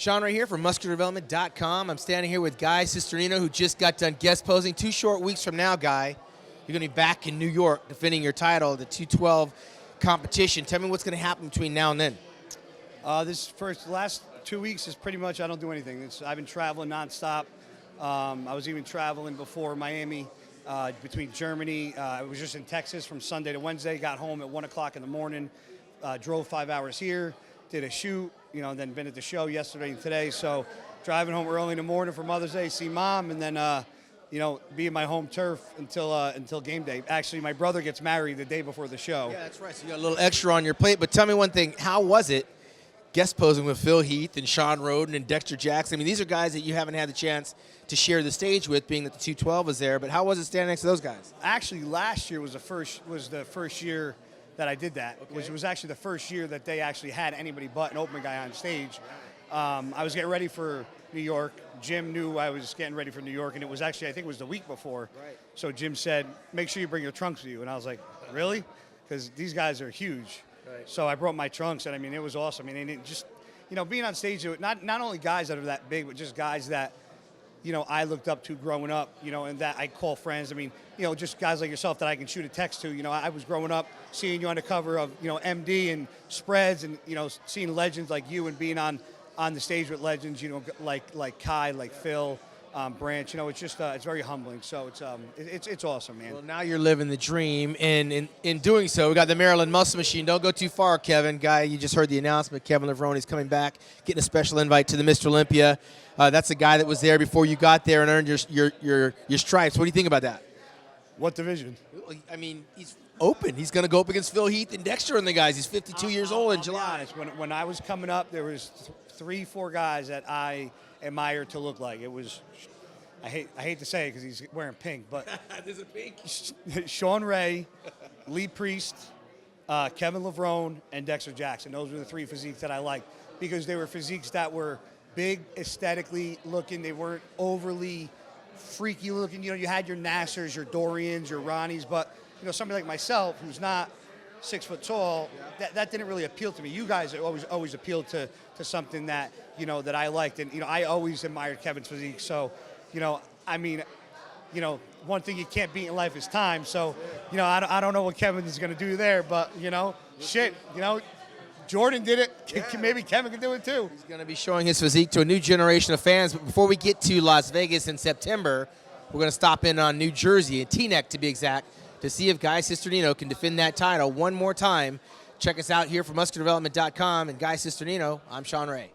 Shawn Ray here from MuscularDevelopment.com. I'm standing here with Guy Cisternino, who just got done guest posing. 2 short weeks from now, Guy, you're going to be back in New York defending your title, the 212 competition. Tell me what's going to happen between now and then. Last 2 weeks is pretty much I don't do anything. I've been traveling nonstop. I was even traveling before Miami, between Germany. I was just in Texas from Sunday to Wednesday. Got home at 1 o'clock in the morning. Drove 5 hours here. Did a shoot, then been at the show yesterday and today. So driving home early in the morning for Mother's Day, see Mom, and then, be in my home turf until game day. Actually, my brother gets married the day before the show. Yeah, that's right. So you got a little extra on your plate. But tell me one thing. How was it guest posing with Phil Heath and Shawn Roden and Dexter Jackson? I mean, these are guys that you haven't had the chance to share the stage with, being that the 212 was there. But how was it standing next to those guys? Actually, last year was the first year that I did that. Okay. Which was actually the first year that they actually had anybody but an open guy on stage. I was getting ready for New York. Jim knew I was getting ready for New York, and it was actually, I think it was the week before. Right. So Jim said, make sure you bring your trunks with you. And I was like, really? Because these guys are huge. Right. So I brought my trunks, and I mean, it was awesome. I mean, it just, being on stage, not only guys that are that big, but just guys that, I looked up to growing up, and that I call friends. I mean, just guys like yourself that I can shoot a text to. I was growing up seeing you on the cover of, MD and spreads, and, seeing legends like you and being on the stage with legends, like Kai, like Phil, Branch. It's just, it's very humbling. So it's awesome, man. Well, now you're living the dream, and in doing so, we got the Maryland Muscle Machine. Don't go too far, Kevin. Guy, you just heard the announcement. Kevin Levrone is coming back, getting a special invite to the Mr. Olympia. That's a guy that was there before you got there and earned your stripes. What do you think about that? What division? I mean, he's open. He's going to go up against Phil Heath and Dexter and the guys. He's 52 years old in July. When I was coming up, there was 3-4 guys that I admired to look like. It was, I hate to say it because he's wearing pink, but There's a pink. Shawn Ray, Lee Priest, Kevin Levrone, and Dexter Jackson. Those were the 3 physiques that I liked because they were physiques that were big, aesthetically looking. They weren't overly freaky looking. You had your Nassers, your Dorians, your Ronnies, but somebody like myself who's not 6 foot tall, that didn't really appeal to me. You guys always appealed to something that that I liked, and I always admired Kevin's physique. So, one thing you can't beat in life is time. So, I don't know what Kevin is going to do there, but Jordan did it. Yeah. Maybe Kevin can do it too. He's going to be showing his physique to a new generation of fans. But before we get to Las Vegas in September, we're going to stop in on New Jersey, in Teaneck to be exact, to see if Guy Cisternino can defend that title one more time. Check us out here from MuscularDevelopment.com. And Guy Cisternino, I'm Shawn Ray.